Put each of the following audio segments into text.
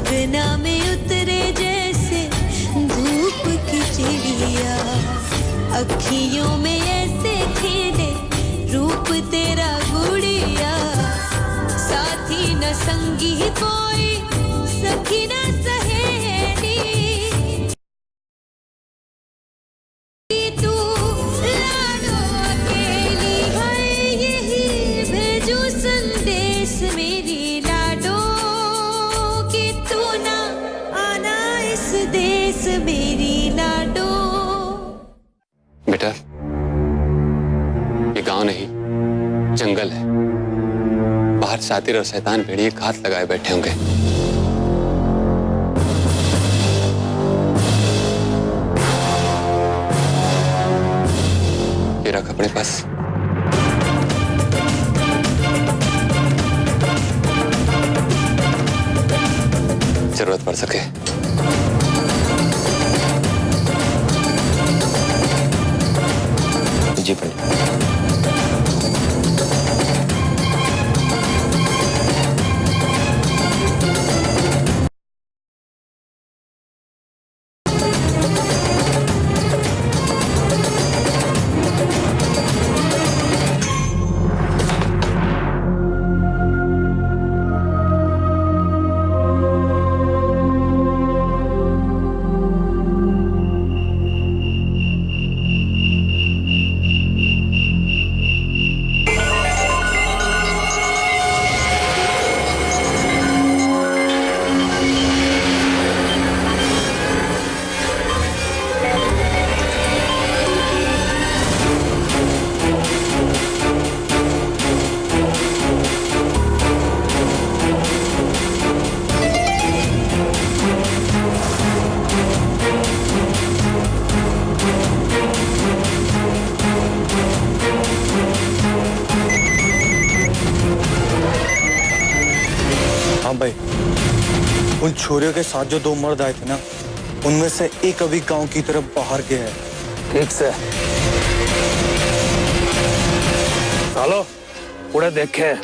गगना में उतरे जैसे धूप की चिड़िया, अखियों में ऐसे खेले रूप तेरा गुड़िया, साथी न संगी कोई सखी न सहेली, तू लाडो अकेली है, यही भेजू संदेश मेरी लाडो कि तू ना आना इस देश मेरी लाडो। बेटा, ये गांव नहीं जंगल है, बाहर सातिर और शैतान भेड़िए घात लगाए बैठे होंगे। ये रख अपने पास। जरूरत पड़ सके। जी पंडित। हाँ भाई, उन छोरियों के साथ जो 2 मर्द आए थे ना, उनमें से एक अभी गांव की तरफ बाहर गया है। ठीक से चलो, पूरे देखे।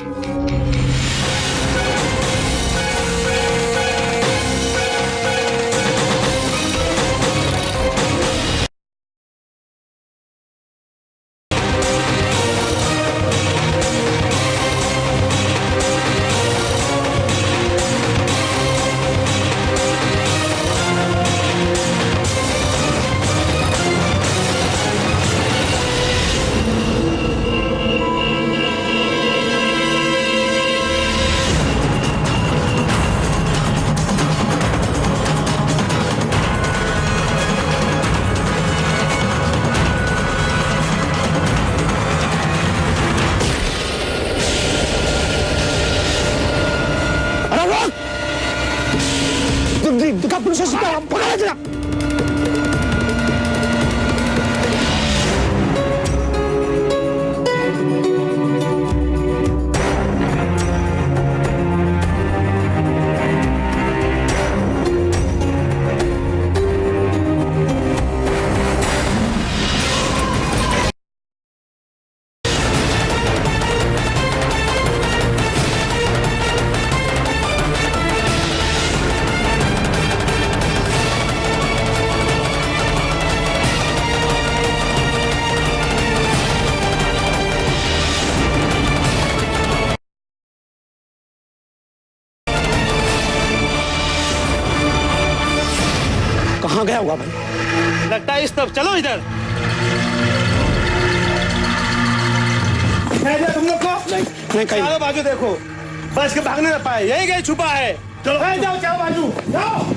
Dekat polisi sekarang, pukul aja. कहाँ गया होगा भाई? लगता है इस तरफ। चलो इधर। तुम लोग को नहीं कहीं। चारों बाजू देखो, बस के भागने न पाए, यही कहीं छुपा है। चलो जाओ, चारों बाजू जाओ।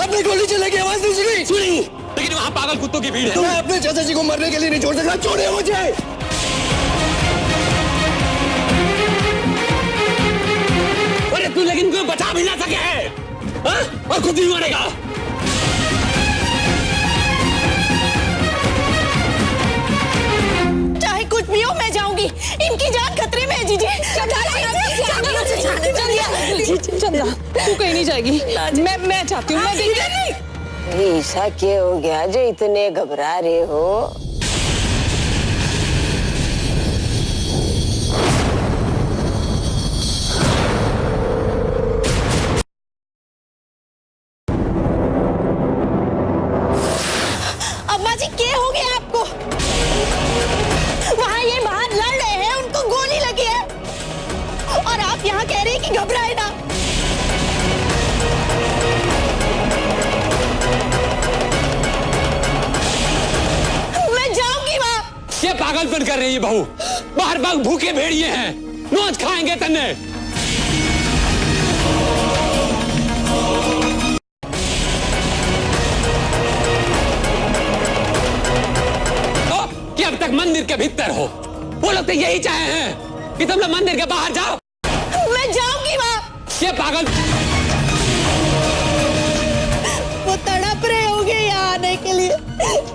आपने गोली चलाने की आवाज नहीं सुनी? सुनी, लेकिन वहाँ पागल कुत्तों की भीड़ है। मैं अपने चाचा जी को मरने के लिए नहीं छोड़ सकता, छोड़िए मुझे। अरे तू लेकिन कोई बचा भी ना सके है, हाँ? और खुद ही मरेगा। चाहे कुछ भी हो मैं जाऊंगी, इनकी जान खतरे में है जीजी। चंदा, तू कहीं नहीं जाएगी। मैं चाहती हूँ, मैं देखी। ऐसा क्या हो गया जो इतने घबरा रहे हो? अम्मा जी क्या हो गया आपको? वहाँ ये बाहर लड़ रहे हैं, उनको गोली लगी है और आप यहाँ कह रहे हैं कि घबराए ना। मैं जाऊंगी वहाँ। ये पागलपन कर रही है बहू। बाहर बाग भूखे भेड़िए हैं, नोच खाएंगे तन्ने। कि अब तक मंदिर के भीतर हो, वो लोग तो यही चाहे हैं कि तुम लोग मंदिर के बाहर जाओ। मैं जाऊंगी वहाँ। ये पागल, वो तड़प रहे होंगे यहाँ आने के लिए,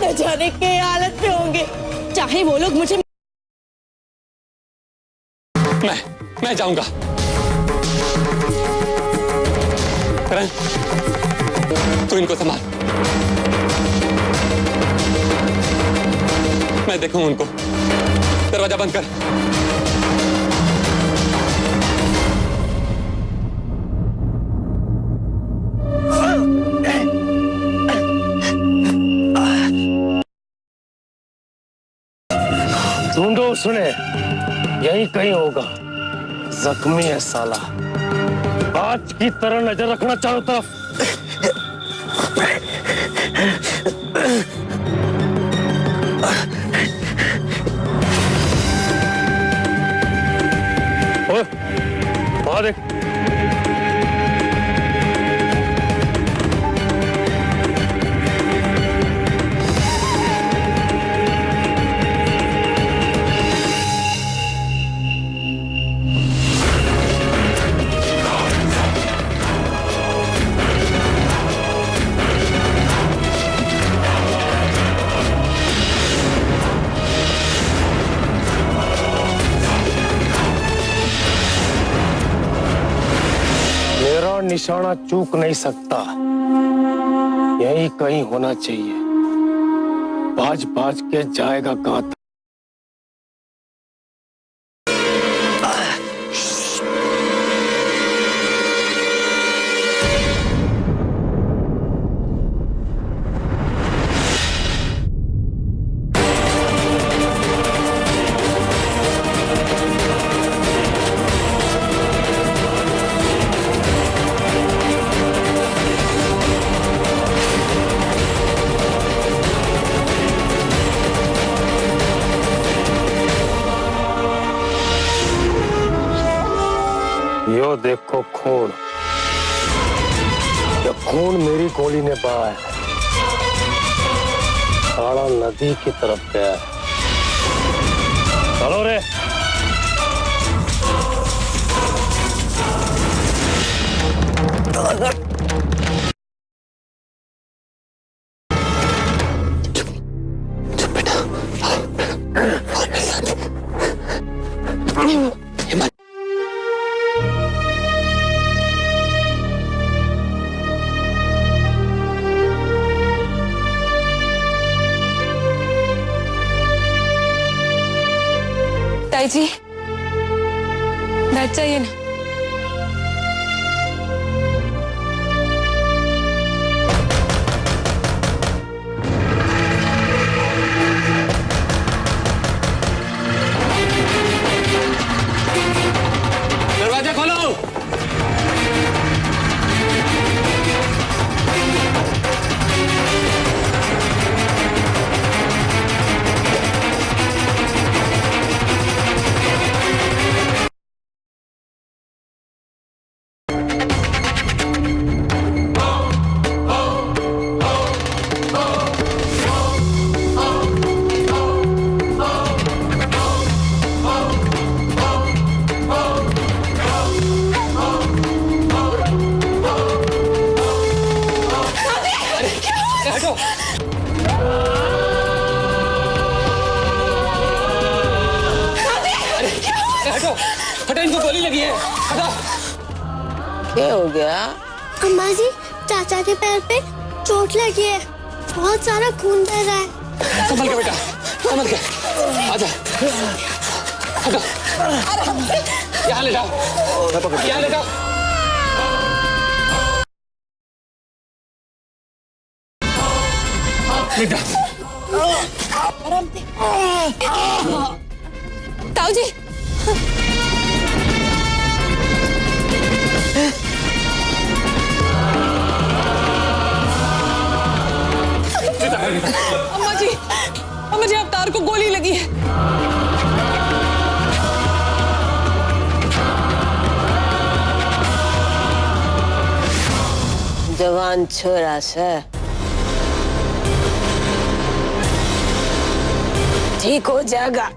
न जाने के हालत में होंगे। चाहे वो लोग मुझे, मैं जाऊंगा। करण, तू इनको संभाल, मैं देखूं उनको। दरवाजा बंद कर। ढूंढो, सुने, यही कहीं होगा। जख्मी है साला, आज की तरह नजर रखना चारों तरफ। ओए, वहां देख। मेरा निशाना चूक नहीं सकता, यही कहीं होना चाहिए। बाज बाज के जाएगा कहां तक? यो देखो खून, ये खून मेरी गोली ने बहा है। साला नदी की तरफ गया है। चलो रे। ताई जी, बैठ जाइए ना। दरवाजा खोलो। बेटा इनको गोली लगी है। क्या हो गया? अम्मा जी, चाचा के पैर पे चोट लगी है, बहुत सारा खून बह रहा है। संभल के बेटा, संभल के, आजा। यहाँ ले जाओ, यहाँ ले जाओ। बेटा, ताऊ जी, अम्मा जी अवतार को गोली लगी है। जवान छोरा से ठीक हो जाएगा।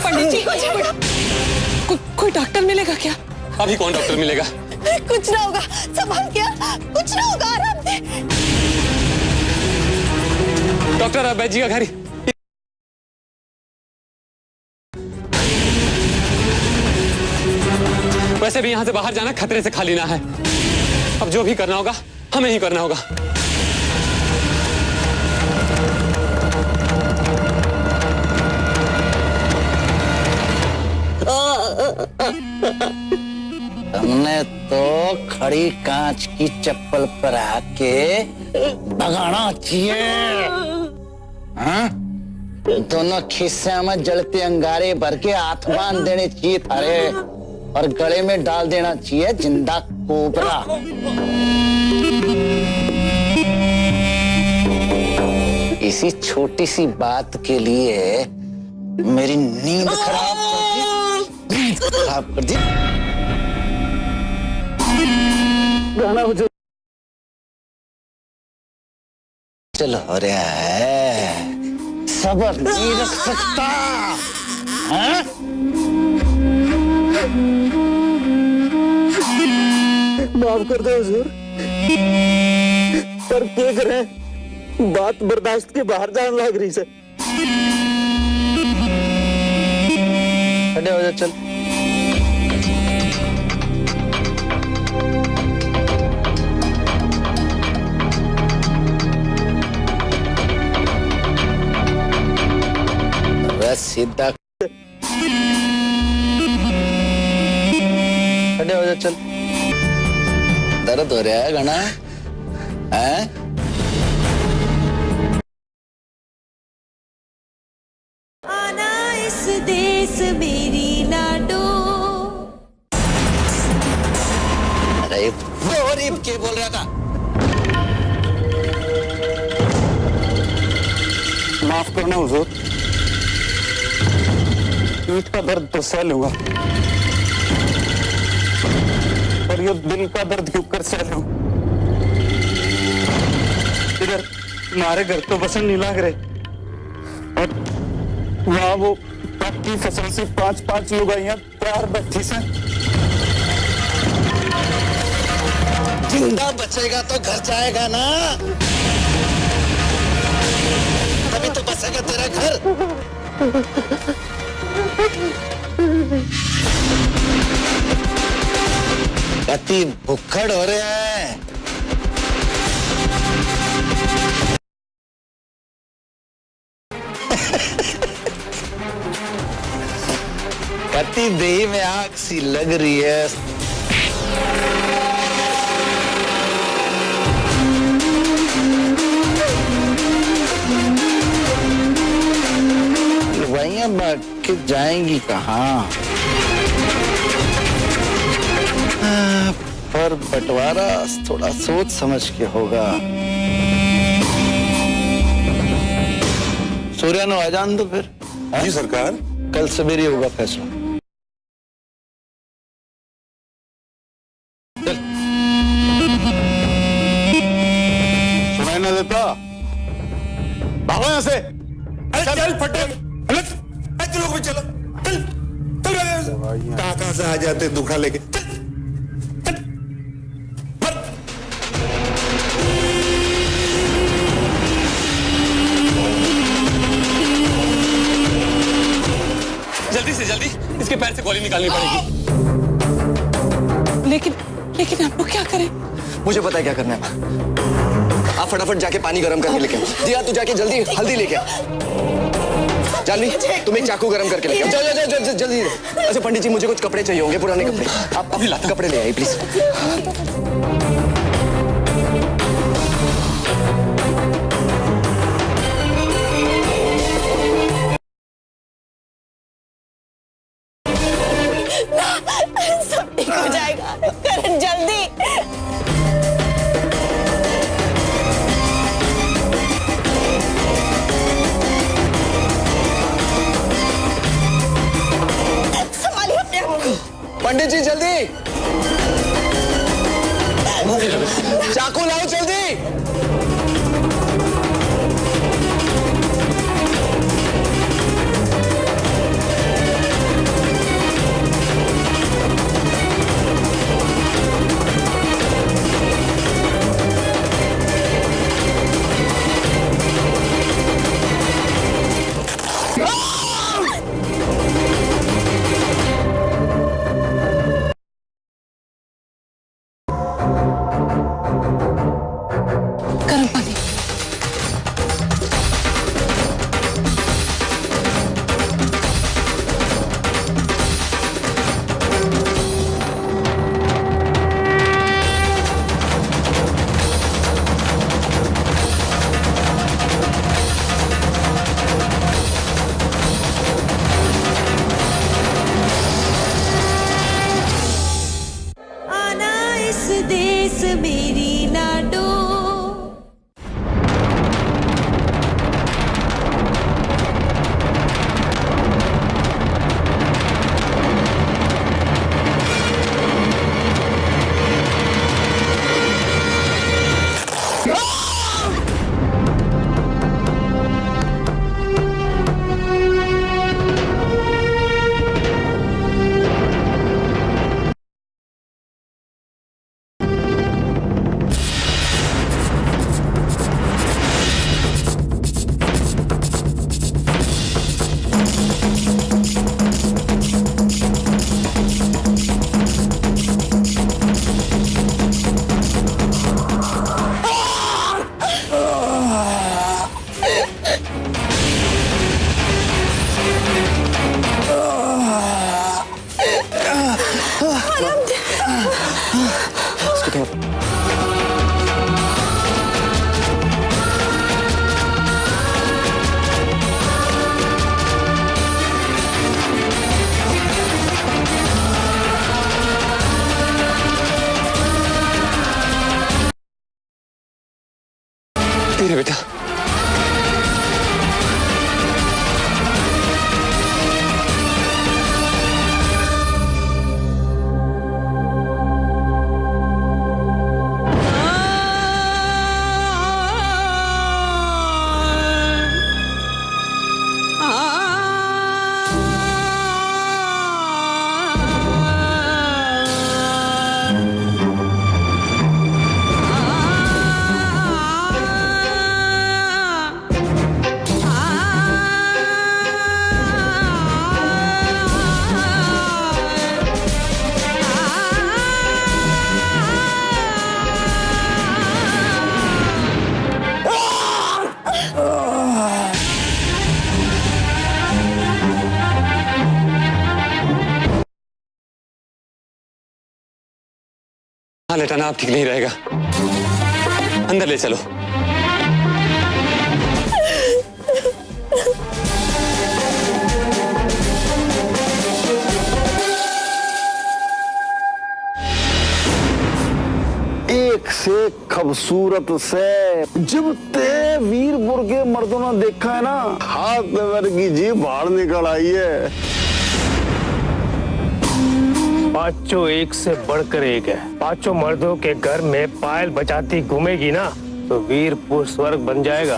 पंडित जी, कोई डॉक्टर मिलेगा क्या? अभी कौन डॉक्टर मिलेगा? कुछ ना होगा, संभाल के, कुछ ना होगा, आराम से। डॉक्टर अवैध जी का घर ही। वैसे भी यहाँ से बाहर जाना खतरे से खाली ना है। अब जो भी करना होगा हमें ही करना होगा। हमने तो खड़ी कांच की चप्पल पर आके भगाना चाहिए। हाँ? दोनों खिस्से में जलते अंगारे भर के हाथ बांध देने चाहिए थारे, और गले में डाल देना चाहिए जिंदा कोबरा। इसी छोटी सी बात के लिए मेरी नींद खराब कर दी। गाना मुझे चल हो रहा है, सब्र नहीं रख सकता। हाँ? माफ कर दो हुजूर, पर क्या करें, बात बर्दाश्त के बाहर जाने लग रही से। खड़े हो जा, चल। सीधा खड़े हो जा, चल। दर्द हो रहा है घना? हैं? आना इस देश मेरी लाडो। अरे वो क्या बोल रहा था? माफ करना हुजूर, पीठ का दर्द तो सह लूंगा, पर ये दिल का दर्द क्यों कर सह लूं? इधर हमारे घर तो बसन नहीं लग रहे, और वहां वो पक्की फसल से 5-5 लुगाइयां तैयार बैठी से। जिंदा बचेगा तो घर जाएगा ना, तभी तो बचेगा तेरा घर। अति भुक्खड़ हो रहे हैं। कति देही में आग सी लग रही है। लुगाइयां भाग के जाएंगी कहाँ? पर बंटवारा थोड़ा सोच समझ के होगा। सूर्या ने आजान दो फिर। जी सरकार। कल सवेरे होगा फैसला। चल। सुनाई ना देता? भागो यहाँ से। चल फटे। तुम लोग भी चलो। चल। कहाँ से आ जाते दुखा लेके। से जल्दी इसके पैर से गोली निकालनी पड़ेगी। लेकिन हम लोग क्या करें? मुझे पता है क्या करना है। आप फटाफट जाके पानी गर्म करके लेके आओ। दिया तू जाके जल्दी हल्दी लेके आ। जानवी तुम एक चाकू गर्म करके लेके आओ। जाओ जल्दी। अच्छा पंडित जी मुझे कुछ कपड़े चाहिए होंगे, पुराने कपड़े। आप अभी कपड़े ले आइए प्लीज। सब ठीक हो जाएगा, करण जल्दी। संभालिए अपने आप को। पंडित जी जल्दी चाकू लाओ जल्दी। गर्म पानी। आना इस देश मेरी लाडो। धीरे बेटा। हाँ लेटाना आप ठीक नहीं रहेगा, अंदर ले चलो। एक से खूबसूरत से जब ते वीरपुर के मर्दों ने देखा है ना, हाथ में की जीभ बाहर निकल आई है। पांचों एक से बढ़कर एक है। पांचों मर्दों के घर में पायल बजाती घूमेगी ना तो वीरपुर स्वर्ग बन जाएगा।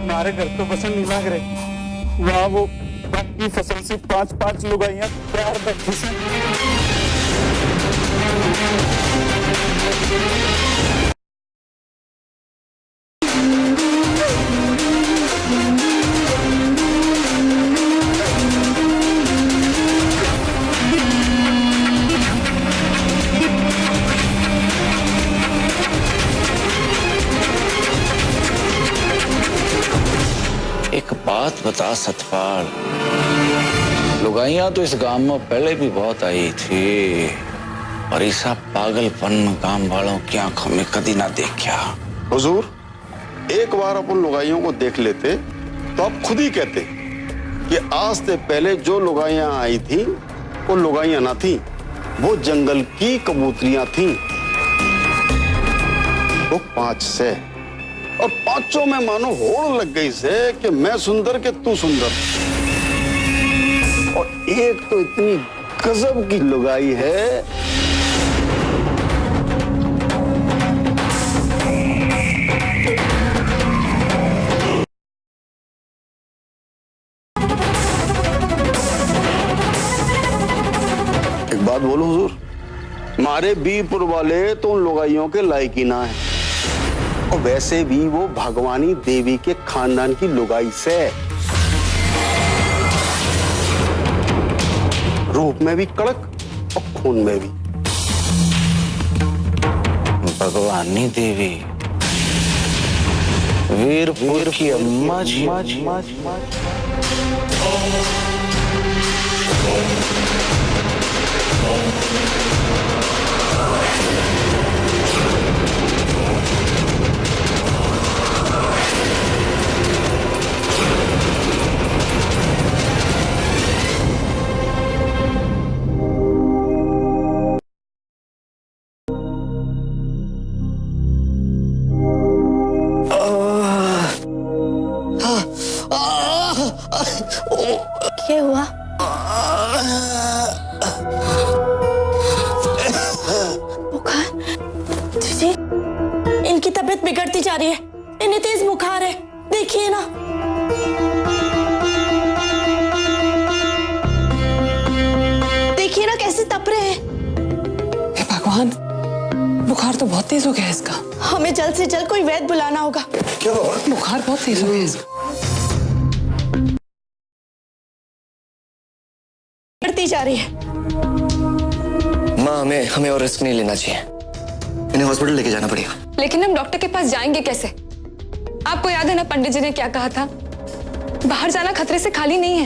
हमारे घर तो बसन नहीं लग रहे। वहाँ वो बाकी फसल से 5-5 लुगाइयां तैयार बैठी से। बात बता सतपाल, लुगाइयां तो इस गांव में पहले भी बहुत आई थी, और ऐसा पागलपन गांव वालों की आंखों में कभी ना देखा। हुजूर, एक बार अपन लुगाइयों को देख लेते तो आप खुद ही कहते कि आज से पहले जो लुगाइयां आई थी वो लुगाइयां ना थी, वो जंगल की कबूतरियां थी। वो 5 से, और 5 में मानो होड़ लग गई से कि मैं सुंदर के तू सुंदर। और एक तो इतनी गजब की लुगाई है, एक बात बोलो हुजूर, हमारे बीरपुर वाले तो उन लुगाइयों के लायक ही ना है, और वैसे भी वो भगवानी देवी के खानदान की लुगाई से, रूप में भी कड़क और खून में भी। भगवानी देवी, वीरपुर की अम्मा जी। क्या हुआ? बुखार? जी, इनकी तबीयत बिगड़ती जा रही है, इन्हें तेज बुखार है, देखिए ना। देखिए ना कैसे तप रहे हैं। हे भगवान, बुखार तो बहुत तेज हो गया है इसका। हमें जल्द से जल्द कोई वैद्य बुलाना होगा। क्या बाबा? बुखार बहुत तेज हो गया इसका। बढ़ती जा रही है। माँ, हमें और रिस्क नहीं लेना चाहिए, इन्हें हॉस्पिटल लेके जाना पड़ेगा। लेकिन हम डॉक्टर के पास जाएंगे कैसे? आपको याद है ना पंडित जी ने क्या कहा था, बाहर जाना खतरे से खाली नहीं है।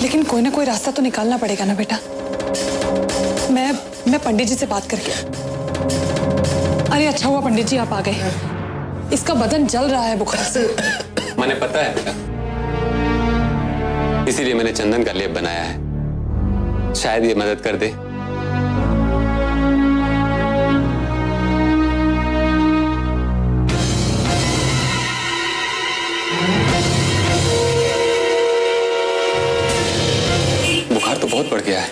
लेकिन कोई ना कोई रास्ता तो निकालना पड़ेगा ना बेटा। मैं पंडित जी से बात करके। अरे अच्छा हुआ पंडित जी आप आ गए, इसका बदन जल रहा है बुखार से। मैंने पता है बेटा, इसीलिए मैंने चंदन का लेप बनाया है, शायद ये मदद कर दे। बुखार तो बहुत बढ़ गया है,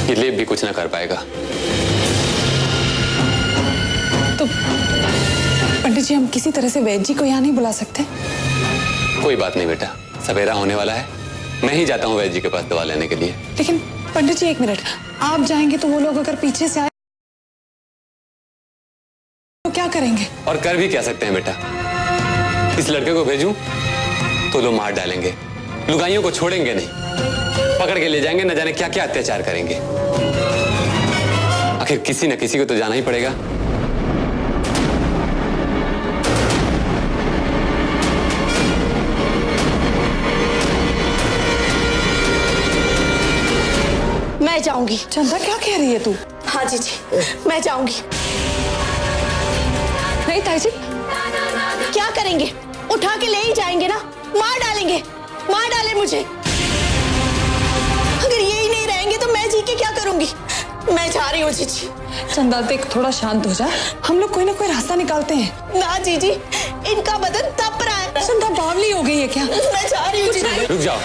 ये लेप भी कुछ ना कर पाएगा। तो पंडित जी हम किसी तरह से वैद्य जी को यहाँ नहीं बुला सकते? कोई बात नहीं बेटा, सवेरा होने वाला है, मैं ही जाता हूँ वैद्य जी के पास दवा लेने के लिए। लेकिन पंडित जी एक मिनट, आप जाएंगे तो वो लोग अगर पीछे से आए तो क्या करेंगे? और कर भी क्या सकते हैं बेटा, इस लड़के को भेजूं तो लोग मार डालेंगे, लुगाइयों को छोड़ेंगे नहीं, पकड़ के ले जाएंगे, न जाने क्या क्या अत्याचार करेंगे। आखिर किसी न किसी को तो जाना ही पड़ेगा। मैं जाऊंगी। चंदा क्या कह रही है तू? हाँ जी, मैं जाऊंगी। नहीं ताई जी, क्या करेंगे? उठा के ले ही जाएंगे ना, मार डालेंगे, मार डाले मुझे। अगर यही नहीं रहेंगे तो मैं जी के क्या करूंगी? मैं जा रही हूँ जीजी। चंदा देख थोड़ा शांत हो जा, हम लोग कोई ना कोई रास्ता निकालते हैं। ना जीजी, इनका बदन तप रहा है। चंदा बावली हो गई है क्या? मैं जा रही हूँ जीजी। रुक जाओ,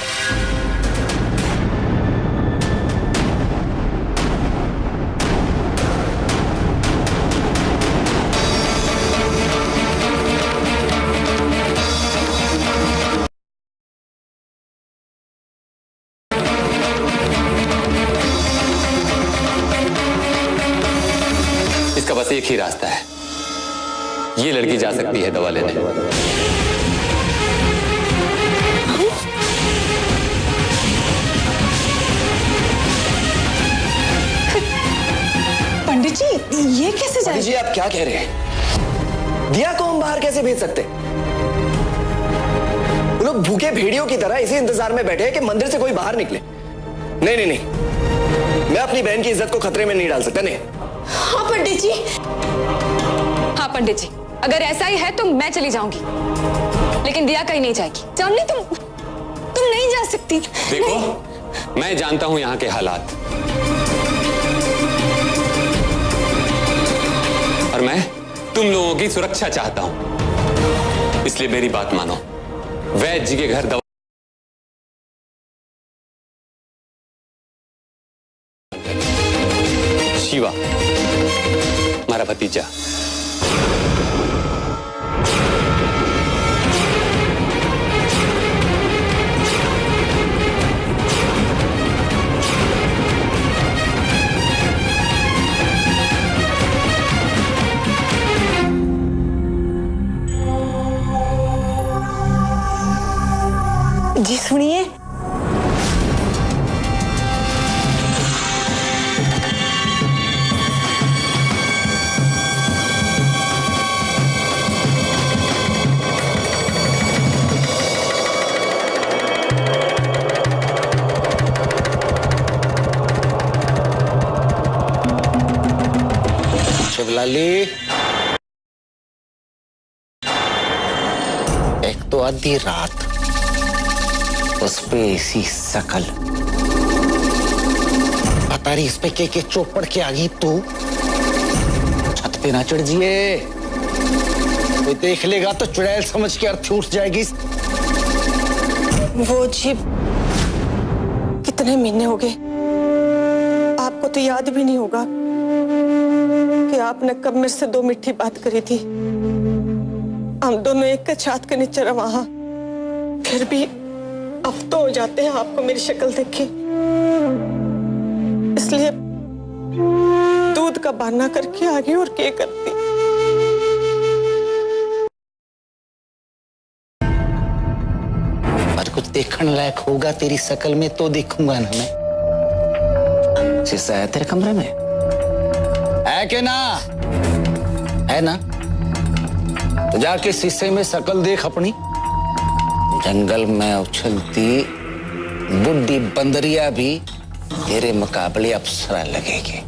इसका बस एक ही रास्ता है, ये लड़की जा सकती है दवा लेने। पंडित जी ये कैसे जाए? जी आप क्या कह रहे हैं? दिया को हम बाहर कैसे भेज सकते? वो लोग भूखे भेड़ियों की तरह इसी इंतजार में बैठे हैं कि मंदिर से कोई बाहर निकले। नहीं नहीं नहीं, मैं अपनी बहन की इज्जत को खतरे में नहीं डाल सकता। नहीं। हाँ पंडित जी, हाँ पंडित जी, अगर ऐसा ही है तो मैं चली जाऊंगी, लेकिन दिया कहीं नहीं जाएगी। जाननी तुम नहीं जा सकती। देखो, मैं जानता हूं यहाँ के हालात, और मैं तुम लोगों की सुरक्षा चाहता हूं, इसलिए मेरी बात मानो। वैद्य जी के घर दवा शिवा, हमारा भतीजा, जी सुनिए। शिवलाली, एक तो आधी रात, उस पे ऐसी शकल, पता नहीं इस पे के चौपड़ के आ गई तू। छत पे ना चढ़ जिए, कोई देख लेगा तो चुड़ैल समझ के अर्थी उठ जाएगी। वो जी कितने महीने हो गए, आपको तो याद भी नहीं होगा कि आपने कब मेरे से 2 मीठी बात करी थी। हम दोनों एक का छात के नीचे रहा, फिर भी अब तो हो जाते हैं आपको मेरी शक्ल देखी, इसलिए दूध का बहाना करके आ गई। और क्या करती। पर कुछ देखने लायक होगा तेरी शक्ल में तो देखूंगा ना मैं। शीशा है तेरे कमरे में? है कि ना? है ना? तो जाके शीशे में शक्ल देख अपनी। जंगल में उछलती बुड्ढी बंदरिया भी तेरे मुकाबले अप्सरा लगेगी।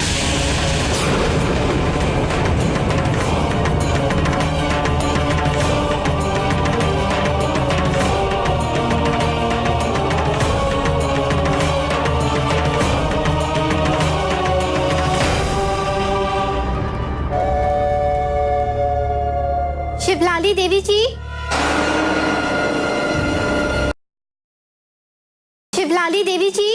शिवलाली देवी जी, शिवलाली देवी जी,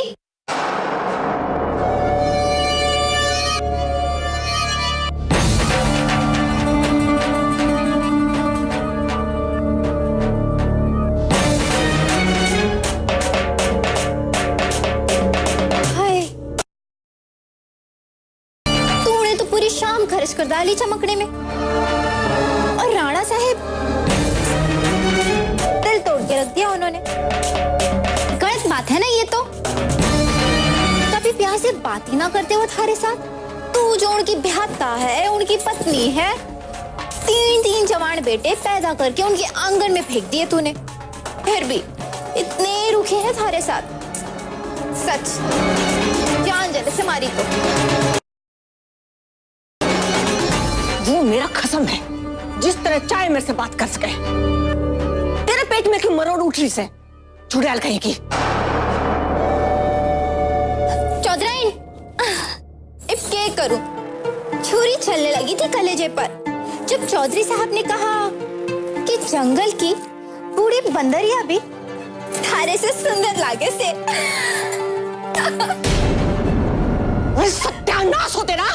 हाय, तूने तो पूरी शाम खर्च कर डाली चमकने में, और राणा साहब दिल तोड़ के रख दिया उन्होंने। गलत बात है ना ये तो। कभी प्यार से बात ही ना करते हो थारे साथ। तू जो उनकी ब्याहता है, उनकी पत्नी है, 3 जवान बेटे पैदा करके उनके आंगन में फेंक दिए तूने, फिर भी इतने रूखे हैं थारे साथ। सच जान जले से मारी तो। वो मेरा कसम है, जिस तरह चाहे मेरे से बात कर सके। तेरे पेट में क्यों मरोड़ उठ रही से चुड़ैल कहेगी। चौधराइन, अब क्या करूं? छुरी चलने लगी थी कलेजे पर जब चौधरी साहब ने कहा कि जंगल की बूढ़ी बंदरिया भी थारे से सुंदर लागे से। सत्यानाश हो तेरा।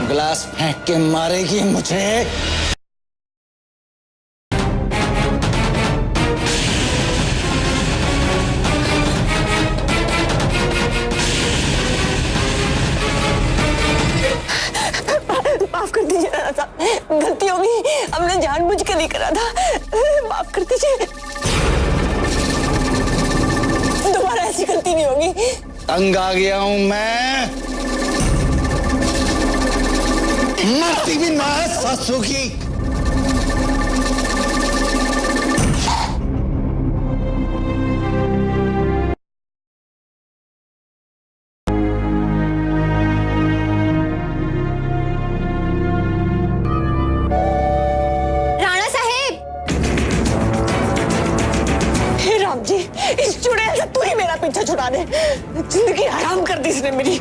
गिलास फेंक के मारेगी मुझे। माफ कर दीजिए राणा साहब, गलती होगी, हमने जानबूझ कर नहीं करा था, माफ कर दीजिए, दोबारा ऐसी गलती नहीं होगी। तंग आ गया हूं मैं, मरती भी ना है सासू की। राणा साहेब, हे राम जी, इस चुड़ैल से तू ही मेरा पीछा छुड़ा दे, जिंदगी हराम कर दी इसने मेरी।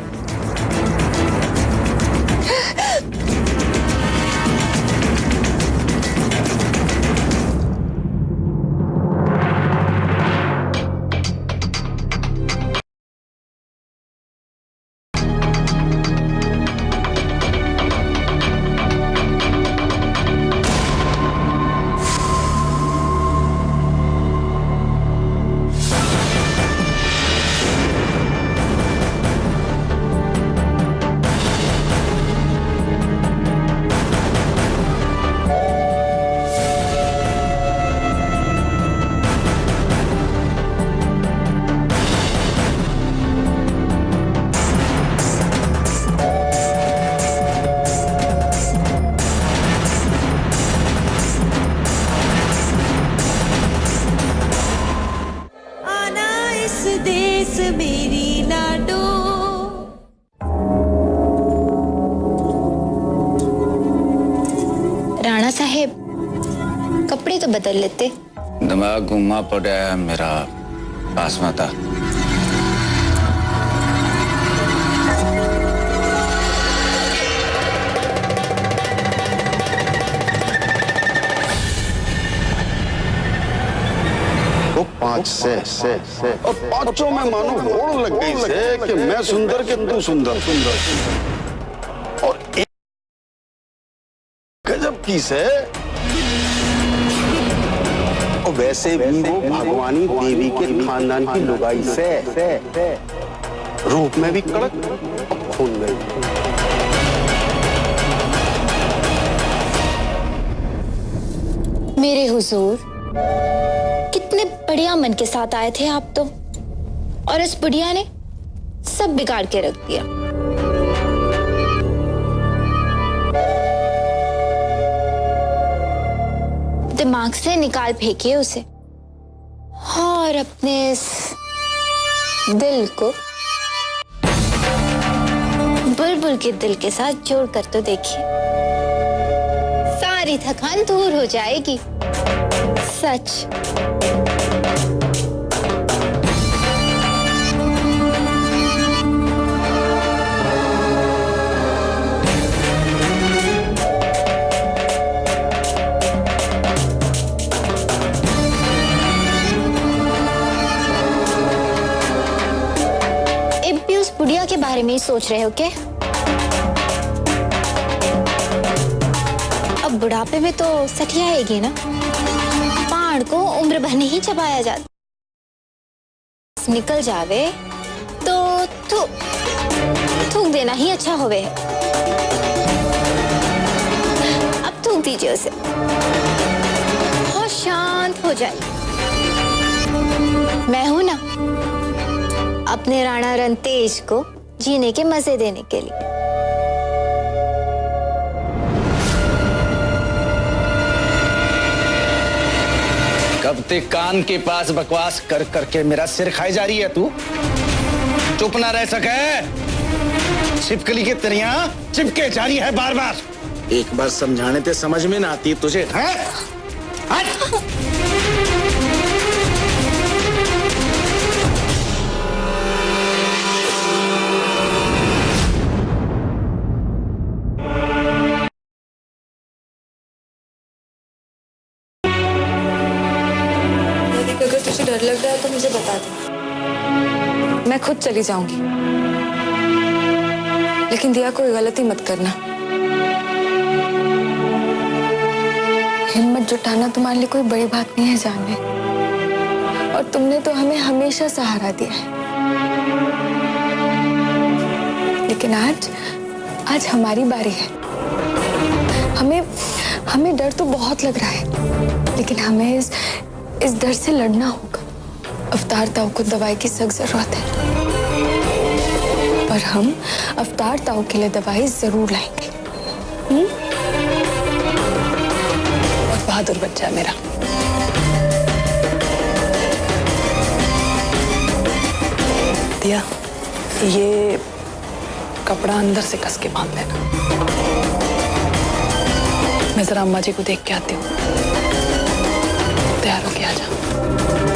मेरी लाडो। राणा साहेब, कपड़े तो बदल लेते। दिमाग घुमा पड़ा है मेरा, पास में था। पांच से और पांचों में मानो होड़ लग गई से कि मैं सुंदर के तू सुंदर और एक गजब की से और वैसे भी वो भगवानी देवी के खानदान की लुगाई से रूप में भी कड़क और खून में भी। मेरे हुजूर, कितने बढ़िया मन के साथ आए थे आप तो, और इस बुढ़िया ने सब बिगाड़ के रख दिया। दिमाग से निकाल फेंकिए उसे और अपने इस दिल को बुलबुल के दिल के साथ जोड़कर तो देखिए, सारी थकान दूर हो जाएगी। सच। अब भी उस बुढ़िया के बारे में ही सोच रहे हो क्या? अब बुढ़ापे में तो सठिया आएगी ना, पाड़ को उम्र भर नहीं चबाया जाता, निकल जावे तो थूक देना ही अच्छा होवे। अब थूक दीजिए उसे और शांत हो जाए। मैं हूं ना अपने राणा रणतेज को जीने के मजे देने के लिए। कब तक कान के पास बकवास कर करके मेरा सिर खाई जा रही है तू? चुप ना रह सके, छिपकली की तरियां चिपके जा रही है बार बार। एक बार समझाने ते समझ में ना आती तुझे, हैं? हट! अगर तुझे डर लग रहा है तो मुझे बता दे, मैं खुद चली जाऊंगी। लेकिन दिया कोई गलती मत करना। हिम्मत जुटाना तुम्हारे लिए कोई बड़ी बात नहीं है जानवी, और तुमने तो हमें हमेशा सहारा दिया है। लेकिन आज हमारी बारी है। हमें डर तो बहुत लग रहा है, लेकिन हमें इस डर से लड़ना होगा। अवतार ताऊ को दवाई की सख्त जरूरत है और हम अवतार ताऊ के लिए दवाई जरूर लाएंगे। बहुत बहादुर बच्चा है मेरा। दिया, ये कपड़ा अंदर से कस के बांध देना। मैं जरा अम्मा जी को देख के आती हूँ। तैयार होके आ जा।